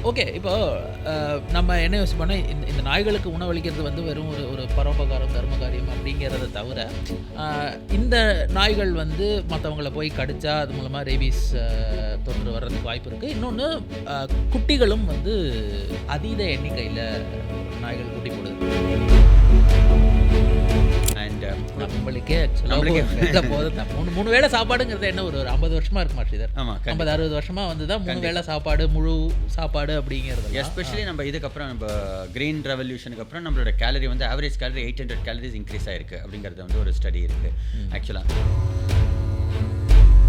Okay. இப்போ நம்ம என்ன யோசிப்போம்னா, இந்த நாய்களுக்கு உணவளிக்கிறது வந்து வெறும் ஒரு ஒரு பரோபகாரம், தர்மகாரியம் அப்படிங்கிறத தவிர, அ இந்த நாய்கள் வந்து மத்தவங்கள போய் கடிச்சா, அது மூலமா ரேபீஸ் தொற்று வர்றதுக்கு வாய்ப்பு இருக்கு. இன்னொன்னு அ குட்டிகளும் வந்து அதீத எண்ணிக்கையில நாய்கள் குட்டி போடுது. அண்ட் நம்மளுக்கே ஆக்சுவலா நம்மளுக்கே போதும் தான். 3 வேளை சாப்பாடுங்கிறது என்ன ஒரு 50 வருஷமா இருக்குமா ஸ்ரீதர்? ஆமாம், 50, 60 வருஷமா வந்து தான் 3 வேளை சாப்பாடு, முழு சாப்பாடு அப்படிங்கிறது. எஸ்பெஷலி நம்ம இதுக்கப்புறம் நம்ம கிரீன் ரெவல்யூஷனுக்கு அப்புறம் நம்மளோட கேலரி வந்து ஆவரேஜ் கேலரி 800 கேலரிஸ் இன்க்ரீஸ் ஆயிருக்கு அப்படிங்கிறது வந்து ஒரு ஸ்டடி இருக்குது ஆக்சுவலாக.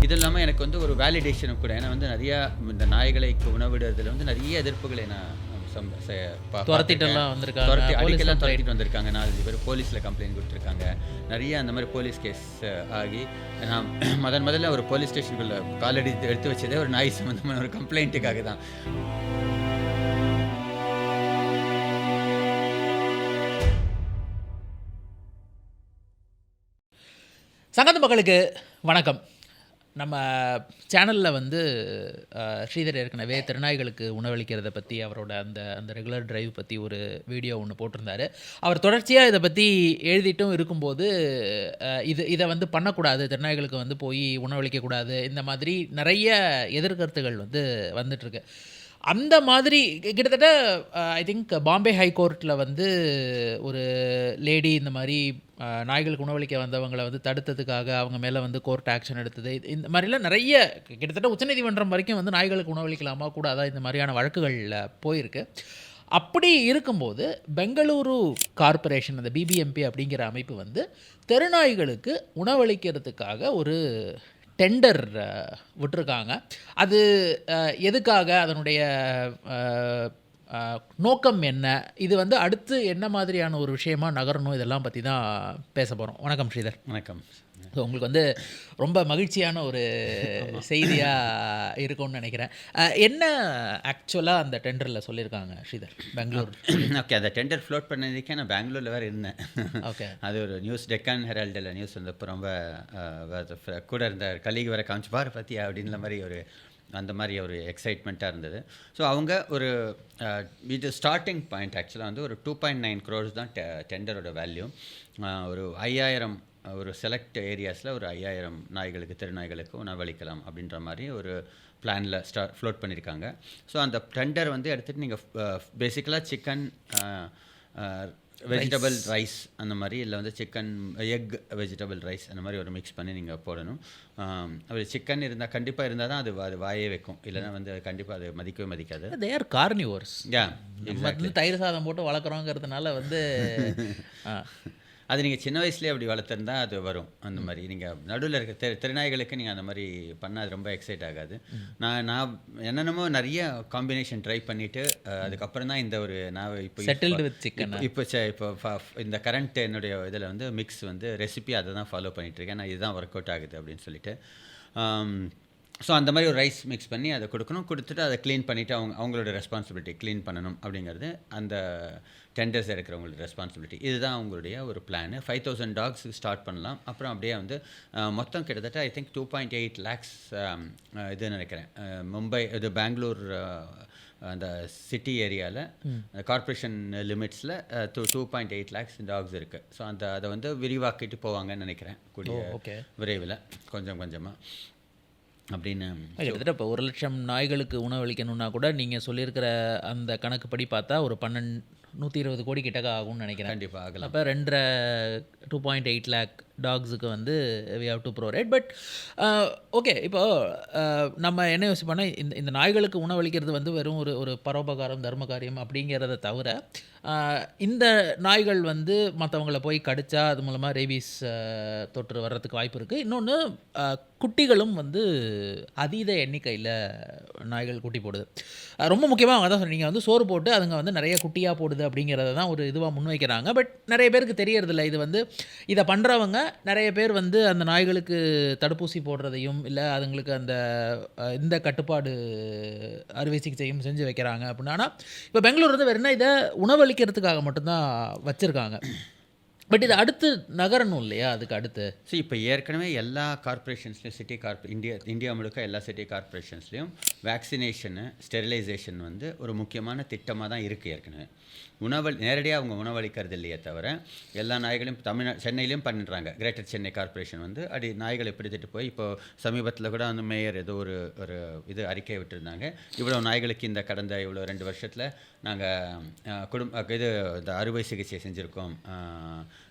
இது இல்லாமல் எனக்கு வந்து ஒரு வேலிடேஷனும் கூட. ஏன்னா வந்து நிறையா இந்த நாய்களுக்கு உணவிடுறதுல வந்து நிறைய எதிர்ப்புகளை நான் துரத்திட்டுலாம் வந்திருக்காங்க. அடிக்கலாம் துரத்திட்டு வந்திருக்காங்க. 4 பேர் போலீஸில் கம்ப்ளைண்ட் கொடுத்துருக்காங்க. நிறைய அந்த மாதிரி போலீஸ் கேஸ் ஆகி நான் முதல்ல ஒரு போலீஸ் ஸ்டேஷனுக்குள்ள காலடி எடுத்து வச்சதே ஒரு நாய் சம்மந்தமான ஒரு கம்ப்ளைண்ட்டுக்காக தான். சங்கத்து மக்களுக்கு வணக்கம். நம்ம சேனலில் வந்து ஸ்ரீதர் ஏற்கனவே திருநாய்களுக்கு உணவளிக்கிறத பற்றி அவரோட அந்த ரெகுலர் டிரைவ் பற்றி ஒரு வீடியோ ஒன்று போட்டிருந்தார். அவர் தொடர்ச்சியாக இதை பற்றி எழுதிட்டும் இருக்கும்போது இதை வந்து பண்ணக்கூடாது, திருநாய்களுக்கு வந்து போய் உணவளிக்கக்கூடாது, இந்த மாதிரி நிறைய எதிர்கருத்துகள் வந்து வந்துட்டுருக்கு. அந்த மாதிரி கிட்டத்தட்ட ஐ திங்க் பாம்பே ஹைகோர்ட்டில் வந்து ஒரு லேடி இந்த மாதிரி நாய்களுக்கு உணவளிக்க வந்தவங்களை வந்து தடுத்ததுக்காக அவங்க மேலே வந்து கோர்ட் ஆக்ஷன் எடுத்தது. இந்த மாதிரிலாம் நிறைய கிட்டத்தட்ட உச்சநீதிமன்றம் வரைக்கும் வந்து நாய்களுக்கு உணவளிக்கலாமா கூடாதா இந்த மாதிரியான வழக்குகளில் போயிருக்கு. அப்படி இருக்கும்போது பெங்களூரு கார்ப்பரேஷன், அந்த பிபிஎம்பி அப்படிங்கிற அமைப்பு வந்து தெருநாய்களுக்கு உணவளிக்கிறதுக்காக ஒரு டெண்டர் விட்டுருக்காங்க. அது எதுக்காக, அதனுடைய நோக்கம் என்ன, இது வந்து அடுத்து என்ன மாதிரியான ஒரு விஷயமா நகரணும், இதெல்லாம் பற்றி தான் பேச போகிறோம். வணக்கம் ஸ்ரீதர். வணக்கம். ஸோ உங்களுக்கு வந்து ரொம்ப மகிழ்ச்சியான ஒரு செய்தியாக இருக்கும்னு நினைக்கிறேன். என்ன ஆக்சுவலாக அந்த டெண்டரில் சொல்லியிருக்காங்க ஸ்ரீதர் பெங்களூர்? ஓகே, அந்த டெண்டர் ஃப்ளோட் பண்ணதுக்கே நான் பெங்களூரில் வேறு இருந்தேன். ஓகே. அது ஒரு நியூஸ், டெக்கான் ஹெரால்டில் நியூஸ் வந்தப்போ ரொம்ப கூட இருந்த கலீக் வேறு காமிச்சு பாரு பற்றியா அப்படின்ற மாதிரி ஒரு அந்த மாதிரி ஒரு எக்ஸைட்மெண்ட்டாக இருந்தது. ஸோ அவங்க ஒரு இது ஸ்டார்டிங் பாயிண்ட் ஆக்சுவலாக வந்து ஒரு 2.9 crores தான் டெண்டரோட வேல்யூ. ஒரு 5000 ஒரு செலக்ட் ஏரியாஸில் ஒரு 5000 நாய்களுக்கு, தெருநாய்களுக்கு உணவளிக்கலாம் அப்படின்ற மாதிரி ஒரு பிளானில் ஃப்ளோட் பண்ணியிருக்காங்க. ஸோ அந்த டெண்டர் வந்து எடுத்துகிட்டு நீங்கள் பேசிக்கலாக சிக்கன், வெஜிடபிள் ரைஸ் அந்த மாதிரி, இல்லை வந்து சிக்கன் எக் வெஜிடபிள் ரைஸ் அந்த மாதிரி ஒரு மிக்ஸ் பண்ணி நீங்கள் போடணும். அது சிக்கன் இருந்தால் கண்டிப்பாக இருந்தால் தான் அது வாயே வைக்கும், இல்லைன்னா வந்து கண்டிப்பாக அது மதிக்கவே மதிக்காது. They are carnivores. நம்ம வந்து தயிர் சாதம் போட்டு வளர்க்குறோங்கிறதுனால வந்து அது நீங்கள் சின்ன வயசுலேயே அப்படி வளர்த்துருந்தா அது வரும். அந்த மாதிரி நீங்கள் நடுவில் இருக்க திருநாய்களுக்கு நீங்கள் அந்த மாதிரி பண்ணால் அது ரொம்ப எக்ஸைட் ஆகாது. நான் என்னென்னமோ நிறைய காம்பினேஷன் ட்ரை பண்ணிவிட்டு அதுக்கப்புறம் தான் இந்த ஒரு நான் இப்போ இந்த கரண்ட் என்னுடைய இதில் வந்து மிக்ஸ் வந்து ரெசிபி அதை தான் ஃபாலோ பண்ணிகிட்ருக்கேன். நான் இதுதான் ஒர்க் அவுட் ஆகுது அப்படின்னு சொல்லிட்டு. ஸோ அந்த மாதிரி ஒரு ரைஸ் மிக்ஸ் பண்ணி அதை கொடுத்துட்டு அதை க்ளீன் பண்ணிவிட்டு அவங்களோட ரெஸ்பான்சிபிலிட்டி க்ளீன் பண்ணணும் அப்படிங்கிறது அந்த டெண்டர்ஸ் இருக்கிறவங்களோட ரெஸ்பான்சிபிலிட்டி. இதுதான் அவங்களுடைய ஒரு பிளான். 5000 டாக்ஸ் ஸ்டார்ட் பண்ணலாம். அப்புறம் அப்படியே வந்து மொத்தம் கிட்டத்தட்ட ஐ திங்க் 2.8 lakhs இது நினைக்கிறேன். மும்பை இது பெங்களூர் அந்த சிட்டி ஏரியாவில் கார்ப்பரேஷன் லிமிட்ஸில் 2.8 lakhs டாக்ஸ் இருக்குது. ஸோ அதை வந்து விரிவாக்கிட்டு போவாங்கன்னு நினைக்கிறேன் கூடிய விரைவில், கொஞ்சம் கொஞ்சமாக அப்படின்னு. கிட்டத்தட்ட இப்போ 1,00,000 நாய்களுக்கு உணவளிக்கணும்னா கூட நீங்கள் சொல்லியிருக்கிற அந்த கணக்குப்படி பார்த்தா ஒரு 120 கோடி கிட்டக்க ஆகும்னு நினைக்கிறேன். கண்டிப்பாக ஆகலாம். அப்போ 2.8 lakh டாக்ஸுக்கு வந்து we have to prorate. But okay, இப்போது நம்ம என்ன யோசிப்போம்னா, இந்த நாய்களுக்கு உணவளிக்கிறது வந்து வெறும் ஒரு ஒரு பரோபகாரம், தர்மகாரியம் அப்படிங்கிறத தவிர, இந்த நாய்கள் வந்து மற்றவங்கள போய் கடிச்சா, அது மூலமாக ரேபீஸ் தொற்று வர்றதுக்கு வாய்ப்பு இருக்குது. இன்னொன்று குட்டிகளும் வந்து அதீத எண்ணிக்கையில் நாய்கள் குட்டி போடுது. ரொம்ப முக்கியமாக அவங்க தான் சொன்னீங்க, வந்து சோறு போட்டு அதுங்க வந்து நிறைய குட்டியாக போடுது அப்படிங்கிறத தான் ஒரு இதுவாக முன்வைக்கிறாங்க. பட் நிறைய பேருக்கு தெரியறதில்ல. இது வந்து இதை பண்ணுறவங்க நிறைய பேர் வந்து அந்த நாய்களுக்கு தடுப்பூசி போடுறதையும், இல்லை அதுங்களுக்கு அந்த இந்த கட்டுப்பாடு அறுவை சிகிச்சையும் செஞ்சு வைக்கிறாங்க அப்படின்னா. ஆனால் இப்போ பெங்களூர் வந்து வேறு என்ன, இதை உணவளிக்கிறதுக்காக மட்டும்தான் வச்சுருக்காங்க. பட் இது அடுத்து நகரணும் இல்லையா, அதுக்கு அடுத்து. ஸோ இப்போ ஏற்கனவே எல்லா கார்பரேஷன்ஸ்லையும் இந்தியா முழுக்க எல்லா சிட்டி கார்பரேஷன்ஸ்லையும் வேக்சினேஷனு, ஸ்டெரிலைசேஷன் வந்து ஒரு முக்கியமான திட்டமாக தான் இருக்குது ஏற்கனவே. நேரடியாக அவங்க உணவளிக்கிறது இல்லையே தவிர, எல்லா நாய்களையும் சென்னையிலையும் பண்ணிடுறாங்க. கிரேட்டர் சென்னை கார்ப்பரேஷன் வந்து நாய்களை பிடித்துட்டு போய் இப்போ சமீபத்தில் கூட அந்த மேயர் ஏதோ ஒரு ஒரு இது அறிக்கை விட்டுருந்தாங்க. இவ்வளோ நாய்களுக்கு இந்த கடந்த இவ்வளோ 2 வருஷத்தில் நாங்கள் இந்த அறுவை சிகிச்சை செஞ்சுருக்கோம்,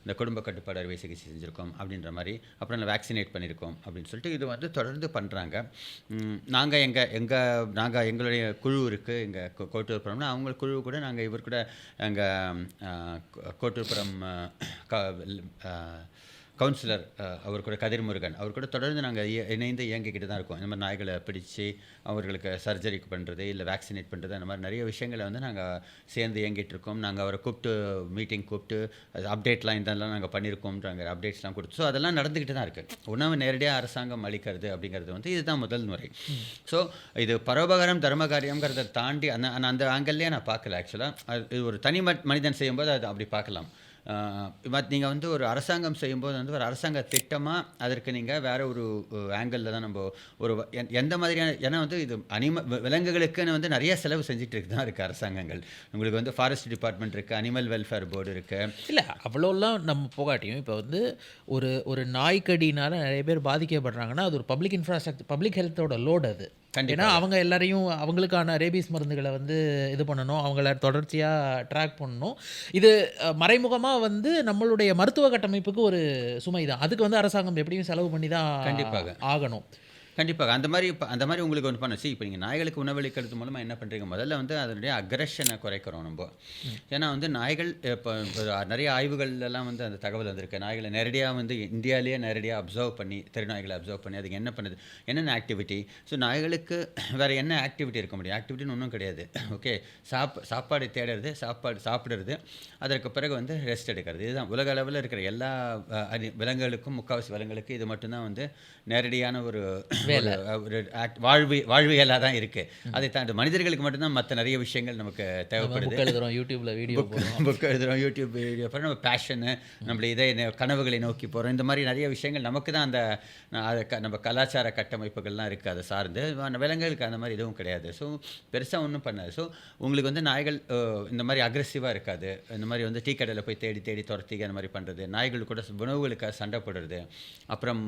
இந்த குடும்ப கட்டுப்பாடு அறுவை சிகிச்சை செஞ்சுருக்கோம் அப்படின்ற மாதிரி, அப்புறம் வேக்சினேட் பண்ணியிருக்கோம் அப்படின்னு சொல்லிட்டு இது வந்து தொடர்ந்து பண்ணுறாங்க. நாங்கள் எங்களுடைய குழு இருக்குது, எங்கள் கோட்டூர்புரம்னா அவங்க குழு கூட நாங்கள் இவர் கூட எங்கள் கோட்டூர்புரம் கவுன்சிலர் அவர் கூட கதிர்முருகன் அவர் கூட தொடர்ந்து நாங்கள் இணைந்து இயங்கிக்கிட்டு தான் இருக்கோம். இந்த மாதிரி நாய்களை பிடிச்சி அவர்களுக்கு சர்ஜரி பண்ணுறது, இல்லை வேக்சினேட் பண்ணுறது, அந்த மாதிரி நிறைய விஷயங்களை வந்து நாங்கள் சேர்ந்து இயங்கிட்டு இருக்கோம். நாங்கள் அவரை மீட்டிங் கூப்பிட்டு அப்டேட்லாம் இதெல்லாம் நாங்கள் பண்ணியிருக்கோம்ன்றாங்க, அப்டேட்ஸ்லாம் கொடுத்து. ஸோ அதெல்லாம் நடந்துக்கிட்டு தான் இருக்குது. உணவு நேரடியாக அரசாங்கம் அளிக்கிறது அப்படிங்கிறது வந்து இதுதான் முதல் முறை. ஸோ இது பரோபகாரம் தர்மகாரியங்கிறத தாண்டி அந்த ஆங்கிள்லேயே நான் பார்க்கல. ஆக்சுவலாக இது ஒரு தனி மனிதன் செய்யும்போது அது அப்படி பார்க்கலாம். நீங்கள் வந்து ஒரு அரசாங்கம் செய்யும்போது வந்து ஒரு அரசாங்க திட்டமாக அதற்கு நீங்கள் வேறு ஒரு ஆங்கிளில் தான் நம்ம ஒரு எந்த மாதிரியான, ஏன்னா வந்து இது விலங்குகளுக்குன்னு வந்து நிறைய செலவு செஞ்சுட்டு தான் இருக்குது அரசாங்கங்கள். உங்களுக்கு வந்து ஃபாரஸ்ட் டிபார்ட்மெண்ட் இருக்குது, அனிமல் வெல்ஃபேர் போர்டு இருக்குது. இல்லை அவ்வளோலாம் நம்ம போகாட்டியும் இப்போ வந்து ஒரு நாய்க்கடினால நிறைய பேர் பாதிக்கப்படுறாங்கன்னா அது ஒரு பப்ளிக் இன்ஃப்ராஸ்ட்ரக்சர், பப்ளிக் ஹெல்த்தோட லோடு அது. ஏன்னா அவங்க எல்லாரையும் அவங்களுக்கான ரேபீஸ் மருந்துகளை வந்து இது பண்ணணும், அவங்கள தொடர்ச்சியாக ட்ராக் பண்ணணும். இது மறைமுகமாக வந்து நம்மளுடைய மருத்துவ கட்டமைப்புக்கு ஒரு சுமை தான். அதுக்கு வந்து அரசாங்கம் எப்படியும் செலவு பண்ணி தான் கண்டிப்பாக ஆகணும். கண்டிப்பாக அந்த மாதிரி உங்களுக்கு ஒன்று பண்ணச்சு. இப்போ நீங்கள் நாய்களுக்கு உணவளிக்கிறது மூலமாக என்ன பண்ணுறீங்க, முதல்ல வந்து அதனுடைய அக்ரெஷனை குறைக்கிறோம் நம்ம. ஏன்னா வந்து நாய்கள் இப்போ நிறைய ஆய்வுகள்லாம் வந்து அந்த தகவல் வந்திருக்கு. நாய்களை நேரடியாக வந்து இந்தியாவிலேயே நேரடியாக தெருநாய்களை அப்சர்வ் பண்ணி அதுக்கு என்ன பண்ணுது, என்னென்ன ஆக்டிவிட்டி. ஸோ நாய்களுக்கு வேறு என்ன ஆக்டிவிட்டி இருக்க முடியும், ஆக்டிவிட்டின்னு ஒன்றும் கிடையாது. ஓகே, சாப்பாடு தேடுறது, சாப்பிடுறது, அதற்கு பிறகு வந்து ரெஸ்ட் எடுக்கிறது. இதுதான் உலக அளவில் இருக்கிற எல்லா விலங்குகளுக்கும், முக்கால்வாசி விலங்குகளுக்கு இது மட்டும்தான் வந்து நேரடியான ஒரு வாழ்வியலாக தான் இருக்குது. அதை தாண்டி மனிதர்களுக்கு மட்டும்தான் மற்ற நிறைய விஷயங்கள் நமக்கு தேவைப்படுது. புக் எழுதுகிறோம், யூடியூப் வீடியோ அப்புறம் நம்ம பேஷனு, நம்மள கனவுகளை நோக்கி போகிறோம். இந்த மாதிரி நிறைய விஷயங்கள் நமக்கு தான் அந்த நம்ம கலாச்சார கட்டமைப்புகள்லாம் இருக்குது. அதை சார்ந்து விலங்குகளுக்கு அந்த மாதிரி எதுவும் கிடையாது. ஸோ பெருசாக ஒன்றும் பண்ணாது. ஸோ உங்களுக்கு வந்து நாய்கள் இந்த மாதிரி அக்ரெசிவாக இருக்காது. இந்த மாதிரி வந்து டீ கடையில் போய் தேடி தேடி துரத்தி அந்த மாதிரி பண்ணுறது, நாய்கள் கூட உணவுகளுக்காக சண்டை போடுறது, அப்புறம்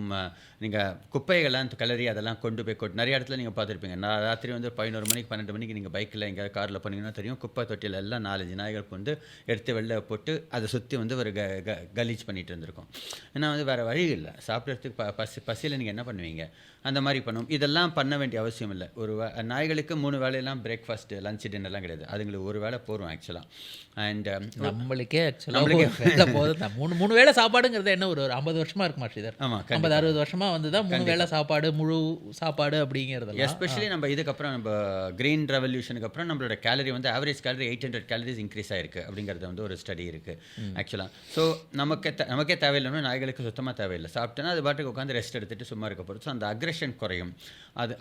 நீங்கள் குப்பைகள்லாம் கலரி அதெல்லாம் கொண்டு போய் நிறைய இடத்துல நீங்கள் பார்த்துருப்பீங்க. நான் ராத்திரி வந்து 11 மணிக்கு 12 மணிக்கு நீங்கள் பைக்கில் எங்கேயாவது காரில் போனீங்கன்னா தெரியும், குப்பை தொட்டியில் எல்லாம் 4-5 நாய்கள் வந்து எடுத்து வெளில போட்டு அதை சுற்றி வந்து ஒரு கலீஜ் பண்ணிட்டு இருந்திருக்கும். ஏன்னா வந்து வேறு வழி இல்லை, சாப்பிட்றதுக்கு பசியில் நீங்கள் என்ன பண்ணுவீங்க, அந்த மாதிரி பண்ணும். இதெல்லாம் பண்ண வேண்டிய அவசியம் இல்லை. நாய்களுக்கு 3 வேளையெல்லாம் பிரேக்ஃபாஸ்ட், லஞ்ச், டின்னர்லாம் கிடையாது. அதுங்களுக்கு ஒரு வேளை போகிறோம் ஆக்சுவலாக. அண்ட் நம்மளுக்கே போதும் 3 வேளை சாப்பாடுங்கிறது என்ன ஒரு 50 வருஷமாக இருக்குமா ஸ்ரீதர்? ஆமாம், 50-60 வருஷமாக வந்து தான் 3 வேளை சாப்பாடு, முழு சாப்பாடு அப்படிங்கிறது. எஸ்பெஷலி நம்ம இதுக்கப்புறம் நம்ம கிரீன் ரெவல்யூஷனுக்கு அப்புறம் நம்மளோட கேலரி வந்து ஆவரேஜ் கேலரி 800 கேலரிஸ் இன்க்ரீஸ் ஆயிருக்கு அப்படிங்கிறது வந்து ஒரு ஸ்டடி இருக்குது ஆக்சுவலாக. ஸோ நமக்கே தேவையில்லைன்னா நாய்களுக்கு சுத்தமாக தேவையில்லை. சாப்பிட்டோன்னா அது பாட்டுக்கு உட்காந்து ரெஸ்ட் எடுத்துகிட்டு சும்மா இருக்க போகிறது. ஸோ அந்த அக்ரெஷன் குறையும்.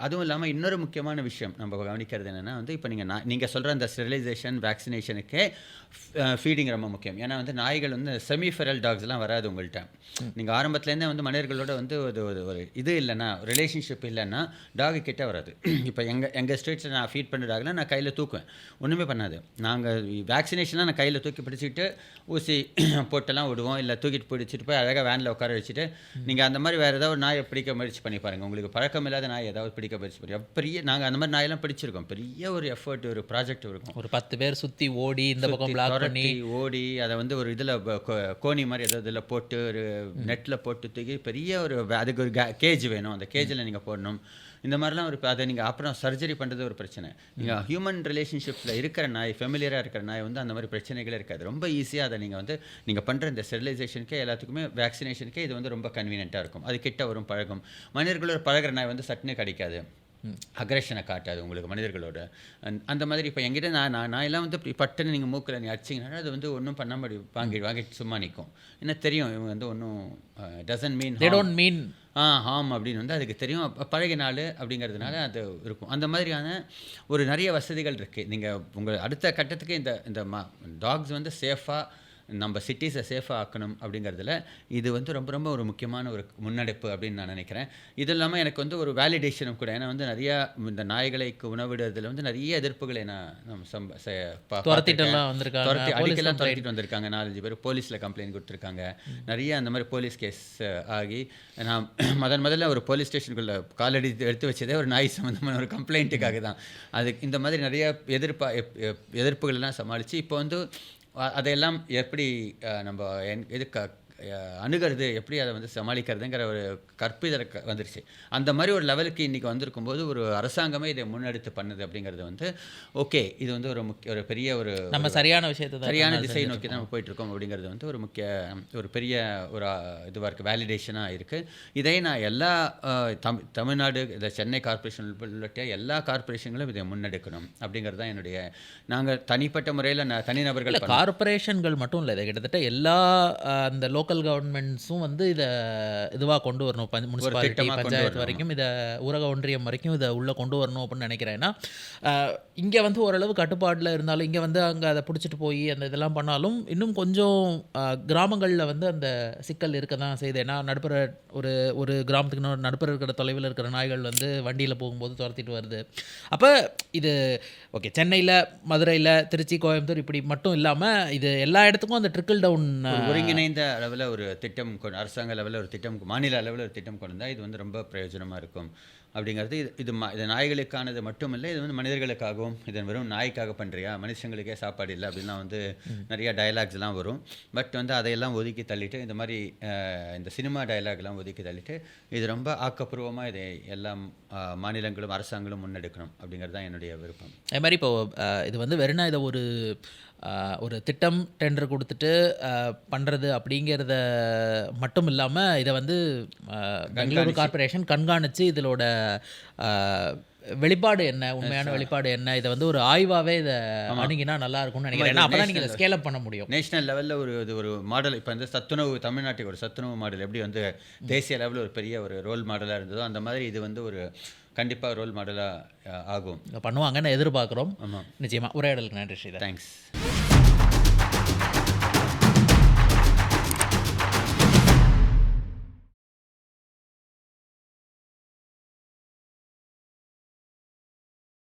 அதுவும் இல்லாமல் இன்னொரு முக்கியமான விஷயம் நம்ம கவனிக்கிறது என்னென்னா வந்து இப்போ நீங்கள் சொல்கிற அந்த ஸ்டெரிலைசேஷன், வேக்சினேஷனுக்கே ஃபீடிங் ரொம்ப முக்கியம். ஏன்னா வந்து நாய்கள் வந்து செமிஃபெரல் டாக்ஸ்லாம் வராது உங்கள்கிட்ட. நீங்கள் ஆரம்பத்துலேருந்தே வந்து மனிதர்களோட வந்து ஒரு இது இல்லைன்னா, ரிலேஷன்ஷிப் இல்லைன்னா டாகு கிட்டே வராது. இப்போ எங்கள் ஸ்ட்ரீட்ஸில் நான் ஃபீட் பண்ண டாக்லாம் நான் கையில் தூக்குவேன், ஒன்றுமே பண்ணாது. நாங்கள் வேக்சினேஷன்லாம் நான் கையில் தூக்கி பிடிச்சிக்கிட்டு ஊசி போட்டெல்லாம் விடுவோம், இல்லை தூக்கிட்டு பிடிச்சிட்டு போய் அழகாக வேனில் உட்கார வச்சுட்டு நீங்கள் அந்த மாதிரி வேறு ஏதாவது ஒரு நாயை பிடிக்க முயற்சி பண்ணி பாருங்கள். உங்களுக்கு பழக்கம் இல்லாத நாய் ஏதாவது பிடிக்க முயற்சி பண்ணி நாங்கள் அந்த மாதிரி நாயெல்லாம் பிடிச்சிருக்கோம். பெரிய ஒரு எஃபர்ட், ஒரு ப்ராஜெக்ட் இருக்கும். ஒரு 10 பேர் சுற்றி ஓடி இந்த பக்கம் ஓடி அதை வந்து ஒரு இதில் கோணி மாதிரி ஏதாவது இதில் போட்டு ஒரு நெட்டில் போட்டு தூக்கி பெரிய அதுக்கு ஒரு கேஜ் வேணும், அந்த கேஜில் நீங்கள் போடணும். இந்த மாதிரிலாம் அதை நீங்கள் அப்புறம் சர்ஜரி பண்ணுறது ஒரு பிரச்சனை. நீங்கள் ஹியூமன் ரிலேஷன்ஷிப்பில் இருக்கிற நாய், ஃபெமிலியராக இருக்கிற நாய் வந்து அந்த மாதிரி பிரச்சனைகளே இருக்காது. ரொம்ப ஈஸியாக அதை நீங்கள் பண்ணுற இந்த ஸ்டெரிலைசேஷனுக்கே எல்லாத்துக்குமே வேக்சினேஷனுக்கே இது வந்து ரொம்ப கன்வீனியண்ட்டாக இருக்கும். அது கிட்ட வரும் பழகும். மனிதர்களோட பழகிற நாய் வந்து சட்டுன்னு கிடைக்காது, அக்ரெஷனை காட்டாது உங்களுக்கு மனிதர்களோட. அந்த மாதிரி இப்போ எங்கிட்ட நான் எல்லாம் வந்து பட்டுன்னு நீங்கள் மூக்கில் நீ அடிச்சிங்கன்னா அது வந்து ஒன்றும் பண்ண முடியும், வாங்கிட்டு சும்மா நிற்கும். என்ன தெரியும் இவங்க வந்து ஒன்றும் டோன்ட் மீன் ஹார்ம் அப்படின்னு வந்து அதுக்கு தெரியும், பழகினாள் அப்படிங்கிறதுனால அது இருக்கும். அந்த மாதிரியான ஒரு நிறைய வசதிகள் இருக்குது. நீங்கள் உங்கள் அடுத்த கட்டத்துக்கு இந்த டாக்ஸ் வந்து சேஃபாக நம்ம சிட்டிஸை சேஃபாக ஆக்கணும் அப்படிங்கிறதுல இது வந்து ரொம்ப ரொம்ப ஒரு முக்கியமான ஒரு முன்னெடுப்பு அப்படின்னு நான் நினைக்கிறேன். இது இல்லாமல் எனக்கு வந்து ஒரு வேலிடேஷனும் கூட. ஏன்னா வந்து நிறையா இந்த நாய்களுக்கு உணவிடுறதுல வந்து நிறைய எதிர்ப்புகளை நான் துரத்திட்டுலாம் வந்திருக்காங்க, அடிக்கெல்லாம் துரத்திட்டு வந்திருக்காங்க. 4-5 பேர் போலீஸில் கம்ப்ளைண்ட் கொடுத்துருக்காங்க. நிறைய அந்த மாதிரி போலீஸ் கேஸ் ஆகி நான் முதல்ல ஒரு போலீஸ் ஸ்டேஷனுக்குள்ளே காலடி எடுத்து வச்சதே ஒரு நாய் சம்மந்தமான ஒரு கம்ப்ளைண்ட்டுக்காக தான். அது இந்த மாதிரி நிறைய எதிர்ப்புகள் எல்லாம் சமாளித்து இப்போ வந்து அதையெல்லாம் எப்படி நம்ம அணுகிறது, எப்படி அதை வந்து சமாளிக்கிறதுங்கிற ஒரு கற்பிதல் வந்துருச்சு. அந்த மாதிரி ஒரு லெவலுக்கு இன்றைக்கி வந்திருக்கும் போது ஒரு அரசாங்கமே இதை முன்னெடுத்து பண்ணுது அப்படிங்கிறது வந்து ஓகே, இது வந்து ஒரு பெரிய ஒரு நம்ம சரியான திசை நோக்கி தான் நம்ம போயிட்டுருக்கோம் அப்படிங்கிறது வந்து ஒரு பெரிய ஒரு இதுவாக இருக்குது, வேலிடேஷனாக இருக்குது. இதை நான் எல்லா தமிழ்நாடு இந்த சென்னை கார்பரேஷன் உள்ளிட்ட எல்லா கார்பரேஷன்களும் இதை முன்னெடுக்கணும் அப்படிங்கிறது தான் என்னுடைய. நாங்கள் தனிப்பட்ட முறையில் தனிநபர்கள் கார்பரேஷன்கள் மட்டும் இல்லை, இதை கிட்டத்தட்ட எல்லா அந்த லோக்கல் கவர்மெண்ட்ஸும் வந்து இதை இதுவாக கொண்டு வரணும். முனிசிபாலிட்டி, பஞ்சாயத்து வரைக்கும், இதை ஊரக ஒன்றியம் வரைக்கும் இதை உள்ளே கொண்டு வரணும் அப்படின்னு நினைக்கிறேன். ஏன்னா இங்கே வந்து ஓரளவு கட்டுப்பாட்டில் இருந்தாலும் இங்கே வந்து அங்கே அதை பிடிச்சிட்டு போய் அந்த இதெல்லாம் பண்ணாலும் இன்னும் கொஞ்சம் கிராமங்களில் வந்து அந்த சிக்கல் இருக்க தான் செய்யுது. ஏன்னா நடுப்புற ஒரு கிராமத்துக்கு நடுப்புற இருக்கிற தொலைவில் இருக்கிற நாய்கள் வந்து வண்டியில் போகும்போது துரத்திட்டு வருது. அப்போ இது ஓகே, சென்னையில், மதுரையில், திருச்சி, கோயம்புத்தூர் இப்படி மட்டும் இல்லாமல் இது எல்லா இடத்துக்கும் அந்த ட்ரிக்கிள் டவுன் ஒருங்கிணைந்த அளவில் ஒரு திட்டம் அரசாங்க லெவலில் ஒரு திட்டம், மாநில அளவில் ஒரு திட்டம் கொண்டு வந்தால் இது வந்து ரொம்ப பிரயோஜனமாக இருக்கும் அப்படிங்கிறது. இது நாய்களுக்கானது மட்டும் இல்லை, இது வந்து மனிதர்களுக்காகவும். இது வெறும் நாய்க்காக பண்ணுறியா, மனுஷங்களுக்கே சாப்பாடு இல்லை அப்படின்லாம் வந்து நிறைய டயலாக்ஸ்லாம் வரும். பட் வந்து அதையெல்லாம் ஒதுக்கி தள்ளிட்டு இந்த மாதிரி இந்த சினிமா டயலாக்லாம் ஒதுக்கி தள்ளிட்டு இது ரொம்ப ஆக்கப்பூர்வமாக இதை எல்லா மாநிலங்களும் அரசாங்கங்களும் முன்னெடுக்கணும் அப்படிங்கிறது தான் என்னுடைய விருப்பம். அது மாதிரி இப்போது இது வந்து வெறும் இதை ஒரு திட்டம் டெண்டர் கொடுத்துட்டு பண்ணுறது அப்படிங்கிறத மட்டும் இல்லாமல் இதை வந்து பெங்களூரு கார்பரேஷன் கண்காணித்து இதோட வெளிப்பாடு என்ன, உண்மையான வெளிப்பாடு என்ன, இதை வந்து ஒரு ஆய்வாகவே இதை அணுகினா நல்லா இருக்கும்னு நினைக்கிறேன். அப்போ தான் நீங்கள் இதை ஸ்கேல் அப் பண்ண முடியும். நேஷனல் லெவலில் ஒரு மாடல். இப்போ வந்து தமிழ்நாட்டுக்கு ஒரு சத்துணவு மாடல் எப்படி வந்து தேசிய லெவலில் ஒரு பெரிய ஒரு ரோல் மாடலாக இருந்ததோ அந்த மாதிரி இது வந்து ஒரு கண்டிப்பாக ரோல் மாடலாக ஆகும், பண்ணுவாங்கன்னு எதிர்பார்க்குறோம். நிச்சயமாக. உரையாடலுக்கு நன்றி ஸ்ரீதர். தேங்க்ஸ்.